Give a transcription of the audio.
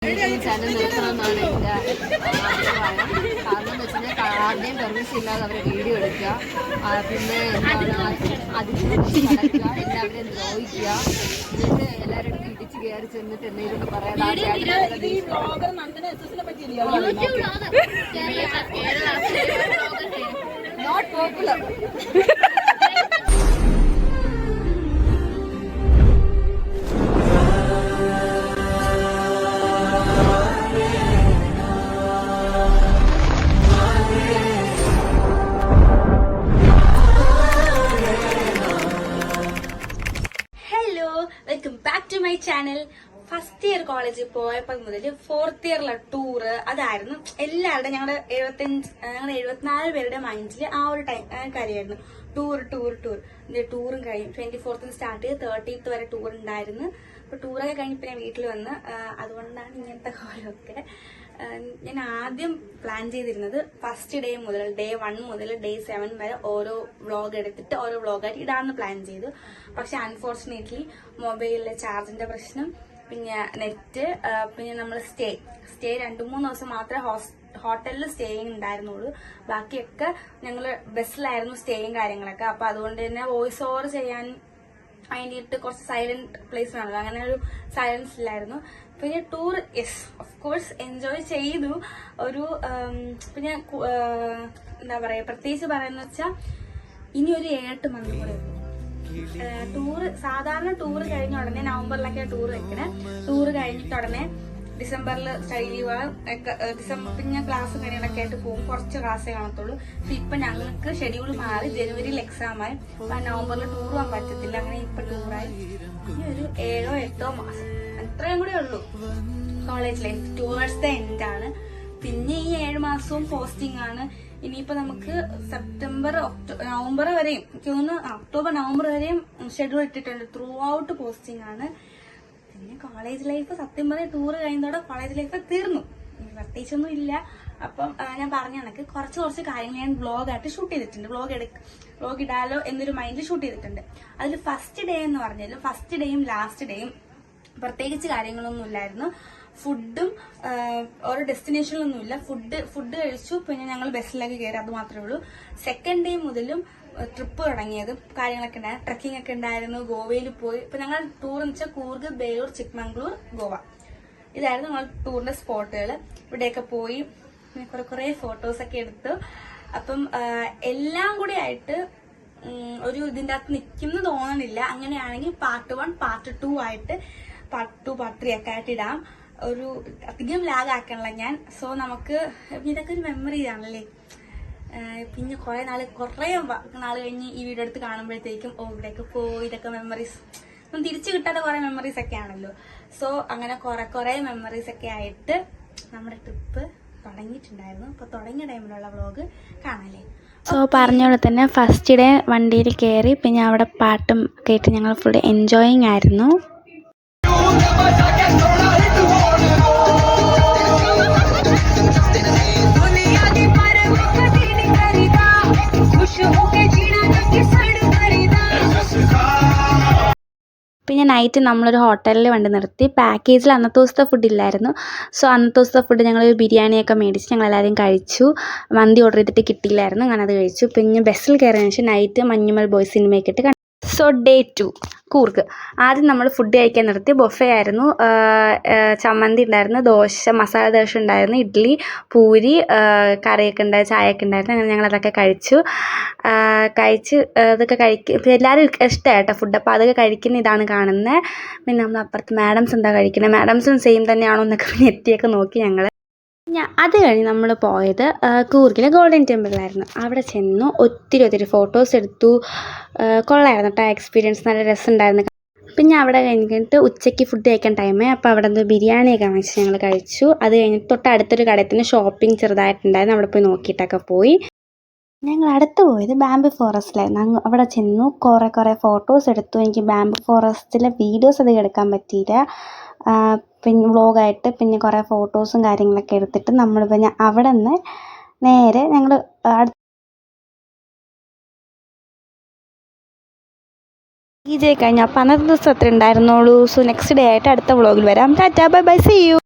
Channel നിർത്തണമെന്നാണ് എൻ്റെ അഭിപ്രായം. കാരണം എന്ന് വെച്ച് കഴിഞ്ഞാൽ ആരുടെയും പെർമിഷൻ ഇല്ലാതെ അവരെ വീഡിയോ എടുക്കുക, പിന്നെ എന്താണ് അതിഥി നടക്കുക, എല്ലാവരെയും ദ്രോഹിക്കുക, എന്നിട്ട് എല്ലാവരും ഇടിച്ച് കയറി ചെന്നിട്ട് എന്തെങ്കിലും പറയാതെ not popular. Welcome back to my channel. First year കോളേജിൽ പോയപ്പോൾ മുതൽ ഫോർത്ത് ഇയറിലെ ടൂറ് അതായിരുന്നു എല്ലാവരുടെയും ഞങ്ങളുടെ 74 പേരുടെ മൈൻഡിൽ ആ ഒരു കാര്യമായിരുന്നു. ടൂറും കഴിയും 24th സ്റ്റാർട്ട് ചെയ്ത് 30th വരെ ടൂർ ഉണ്ടായിരുന്നു. അപ്പൊ ടൂറൊക്കെ കഴിഞ്ഞിപ്പോ ഞാൻ വീട്ടിൽ വന്ന്, അതുകൊണ്ടാണ് ഇങ്ങനത്തെ കോലമൊക്കെ. ഞാൻ ആദ്യം പ്ലാൻ ചെയ്തിരുന്നത് ഫസ്റ്റ് ഡേ മുതൽ ഡേ 1 മുതൽ ഡേ 7 വരെ ഓരോ വ്ളോഗ് എടുത്തിട്ട് ഓരോ വ്ളോഗായിട്ട് ഇടാന്ന് പ്ലാൻ ചെയ്തു. പക്ഷെ അൺഫോർച്ചുനേറ്റ്ലി മൊബൈലിലെ ചാർജിന്റെ പ്രശ്നം, പിന്നെ നെറ്റ്, പിന്നെ നമ്മൾ സ്റ്റേ 2-3 ദിവസം മാത്രമേ ഹോട്ടലിൽ സ്റ്റേയിങ് ഉണ്ടായിരുന്നുള്ളൂ. ബാക്കിയൊക്കെ ഞങ്ങള് ബസ്സിലായിരുന്നു സ്റ്റേയും കാര്യങ്ങളൊക്കെ. അപ്പൊ അതുകൊണ്ട് തന്നെ വോയിസ് ഓവർ ചെയ്യാൻ വേണ്ടിയിട്ട് കുറച്ച് സൈലന്റ് പ്ലേസ് വേണമല്ലോ, അങ്ങനെ ഒരു സൈലൻസ് ഇല്ലായിരുന്നു. പിന്നെ ടൂർ ഓഫ് കോഴ്സ് എൻജോയ് ചെയ്തു. ഒരു പിന്നെ എന്താ പറയാ, പ്രത്യേകിച്ച് പറയുന്ന വെച്ചാൽ ഇനി ഒരു 8 മന്ത് കൂടെ ടൂറ്. സാധാരണ ടൂറ് കഴിഞ്ഞ ഉടനെ നവംബറിലൊക്കെ ടൂർ വെക്കണേ. ടൂറ് കഴിഞ്ഞിട്ട് ഉടനെ ഡിസംബറിൽ സ്റ്റഡി ലീവ്, ഡിസംബർ പിന്നെ ക്ലാസ് കാര്യങ്ങളൊക്കെ ആയിട്ട് പോകും. കുറച്ച് ക്ലാസ്സേ കാണത്തുള്ളൂ. ഇപ്പൊ ഞങ്ങൾക്ക് ഷെഡ്യൂൾ മാറി, ജനുവരിയിൽ എക്സാം ആയി. അപ്പൊ നവംബറിൽ ടൂർ പോകാൻ പറ്റത്തില്ല. അങ്ങനെ ഇപ്പൊ ടൂറായി. ഇനി ഒരു 7-8 മാസം അത്രയും കൂടെ ഉള്ളൂ college life. Towards the end ആണ്. പിന്നെ ഈ 7 മാസവും പോസ്റ്റിംഗ് ആണ്. ഇനിയിപ്പോ നമുക്ക് നവംബർ വരെയും, ഒക്ടോബർ നവംബർ വരെയും ഷെഡ്യൂൾ ഇട്ടിട്ടുണ്ട്. ത്രൂ ഔട്ട് പോസ്റ്റിംഗ് ആണ്. പിന്നെ കോളേജ് ലൈഫ് സത്യം പറയാം, ടൂർ കഴിയുന്നതോടെ കോളേജ് ലൈഫ് തീർന്നു. പ്രത്യേകിച്ചൊന്നും ഇല്ല. അപ്പം ഞാൻ പറഞ്ഞ കണക്ക് കുറച്ച് കാര്യങ്ങൾ ഞാൻ വ്ളോഗായിട്ട് ഷൂട്ട് ചെയ്തിട്ടുണ്ട്. വ്ളോഗ് ഇടാലോ എന്നൊരു മൈൻഡിൽ ഷൂട്ട് ചെയ്തിട്ടുണ്ട്. അതിൽ ഫസ്റ്റ് ഡേ എന്ന് പറഞ്ഞാൽ ഫസ്റ്റ് ഡേയും ലാസ്റ്റ് ഡേയും പ്രത്യേകിച്ച് കാര്യങ്ങളൊന്നും ഇല്ലായിരുന്നു. ഫുഡും ഓരോ ഡെസ്റ്റിനേഷനിലൊന്നുമില്ല. ഫുഡ് കഴിച്ചു, പിന്നെ ഞങ്ങൾ ബസ്സിലേക്ക് കയറി, അത് മാത്രമേ ഉള്ളൂ. സെക്കൻഡ് ഡേ മുതലും ട്രിപ്പ് തുടങ്ങിയത് കാര്യങ്ങളൊക്കെ ഉണ്ടായിരുന്നു. ട്രക്കിംഗ് ഒക്കെ ഉണ്ടായിരുന്നു. ഗോവയിൽ പോയി. ഇപ്പൊ ഞങ്ങൾ ടൂർ എന്ന് വെച്ചാൽ കൂർഗ്, ബേയൂർ, ചിക്മംഗ്ലൂർ, ഗോവ, ഇതായിരുന്നു ഞങ്ങൾ ടൂറിന്റെ സ്പോട്ടുകൾ. ഇവിടെയൊക്കെ പോയി കുറെ ഫോട്ടോസ് ഒക്കെ എടുത്തു. അപ്പം എല്ലാം കൂടി ആയിട്ട് ഒരു ഇതിന്റെ അകത്ത് നിൽക്കുന്നു തോന്നണില്ല. അങ്ങനെയാണെങ്കിൽ പാർട്ട് 1 പാർട്ട് 2 ആയിട്ട് പാർട്ട് 2 പാർട്ട് 3 ഒക്കെ ആയിട്ട് ഇടാം. ഒരു അധികം ലാഗ് ആക്കണല്ല ഞാൻ. സോ നമുക്ക് ഇതൊക്കെ ഒരു മെമ്മറി ആണല്ലേ. പിന്നെ കുറെ നാൾ കഴിഞ്ഞ് ഈ വീഡിയോ എടുത്ത് കാണുമ്പോഴത്തേക്കും ഇവിടെയൊക്കെ പോയി, ഇതൊക്കെ മെമ്മറീസ് ഒന്നും തിരിച്ചു കിട്ടാത്ത കുറെ മെമ്മറീസ് ഒക്കെ ആണല്ലോ. സോ അങ്ങനെ കുറെ മെമ്മറീസ് ഒക്കെ ആയിട്ട് നമ്മുടെ ട്രിപ്പ് തുടങ്ങിയിട്ടുണ്ടായിരുന്നു. അപ്പൊ തുടങ്ങിയ ടൈമിലുള്ള വ്ളോഗ് കാണാല്ലേ. സോ പറഞ്ഞ തന്നെ ഫസ്റ്റ് ഡേ വണ്ടിയിൽ കയറി, പിന്നെ അവിടെ പാട്ടും കേട്ട് ഞങ്ങൾ ഫുൾ എൻജോയിങ് ആയിരുന്നു. പിന്നെ നൈറ്റ് നമ്മളൊരു ഹോട്ടലിൽ വണ്ടി നിർത്തി. പാക്കേജിൽ അന്നത്തെ ദിവസത്തെ ഫുഡ് ഇല്ലായിരുന്നു. സോ അന്നത്തെ ദിവസത്തെ ഫുഡ് ഞങ്ങൾ ബിരിയാണിയൊക്കെ മേടിച്ച് ഞങ്ങളെല്ലാവരും കഴിച്ചു. മന്തി ഓർഡർ ചെയ്തിട്ട് കിട്ടിയില്ലായിരുന്നു, അങ്ങനെ അത് കഴിച്ചു. പിന്നെ ബസ്സിൽ കയറിയതിനു ശേഷം നൈറ്റ് മഞ്ഞുമൽ ബോയ്സ് സിനിമയൊക്കെ ഇട്ട്. So day 2 Coorg. ആദ്യം നമ്മൾ ഫുഡ് കഴിക്കാൻ നിർത്തി. ബൊഫേ ആയിരുന്നു. ചമ്മന്തി ഉണ്ടായിരുന്നു, മസാല ദോശ ഉണ്ടായിരുന്നു, ഇഡ്ഡലി, പൂരി, കറിയൊക്കെ ഉണ്ടായിരുന്നു, ചായയൊക്കെ ഉണ്ടായിരുന്നു. അങ്ങനെ ഞങ്ങളതൊക്കെ കഴിച്ച് അതൊക്കെ എല്ലാവരും ഇഷ്ടമായിട്ടോ ഫുഡ്. അപ്പോൾ അതൊക്കെ കഴിക്കുന്ന ഇതാണ് കാണുന്നത്. പിന്നെ നമ്മൾ അപ്പുറത്ത് മാഡംസ് എന്താ കഴിക്കുന്നത്, മാഡംസും സെയിം തന്നെയാണോ എന്നൊക്കെ നെറ്റിയൊക്കെ നോക്കി ഞങ്ങൾ. അത് കഴിഞ്ഞ് നമ്മൾ പോയത് കൂർഗിലെ ഗോൾഡൻ ടെമ്പിളിലായിരുന്നു. അവിടെ ചെന്നു ഒത്തിരി ഫോട്ടോസ് എടുത്തു. കൊള്ളായിരുന്നു കേട്ടോ എക്സ്പീരിയൻസ്, നല്ല രസമുണ്ടായിരുന്നു. പിന്നെ അവിടെ കഴിഞ്ഞിട്ട് ഉച്ചയ്ക്ക് ഫുഡ് കഴിക്കാൻ ടൈമായി. അപ്പോൾ അവിടെ നിന്ന് ബിരിയാണിയൊക്കെ വാങ്ങിച്ച് ഞങ്ങൾ കഴിച്ചു. അത് കഴിഞ്ഞിട്ട് തൊട്ടടുത്തൊരു കടയിൽ തന്നെ ഷോപ്പിംഗ് ചെറുതായിട്ടുണ്ടായിരുന്നു. അവിടെ പോയി നോക്കിയിട്ടൊക്കെ പോയി. ഞങ്ങൾ അടുത്ത് പോയത് ബാംബു ഫോറസ്റ്റിലായിരുന്നു. അവിടെ ചെന്നു കുറേ ഫോട്ടോസ് എടുത്തു. എനിക്ക് ബാംബു ഫോറസ്റ്റിലെ വീഡിയോസ് അധികം എടുക്കാൻ പറ്റിയില്ല. പിന്നെ വ്ളോഗായിട്ട് പിന്നെ കുറേ ഫോട്ടോസും കാര്യങ്ങളൊക്കെ എടുത്തിട്ട് നമ്മൾ പിന്നെ അവിടെ നിന്ന് നേരെ ഞങ്ങൾ കഴിഞ്ഞു. അപ്പോൾ അന്നത്തെ ദിവസം അത്ര ഉണ്ടായിരുന്നുള്ളൂ. സോ നെക്സ്റ്റ് ഡേ ആയിട്ട് അടുത്ത വ്ളോഗിൽ വരാം. Tata, bye bye, see U.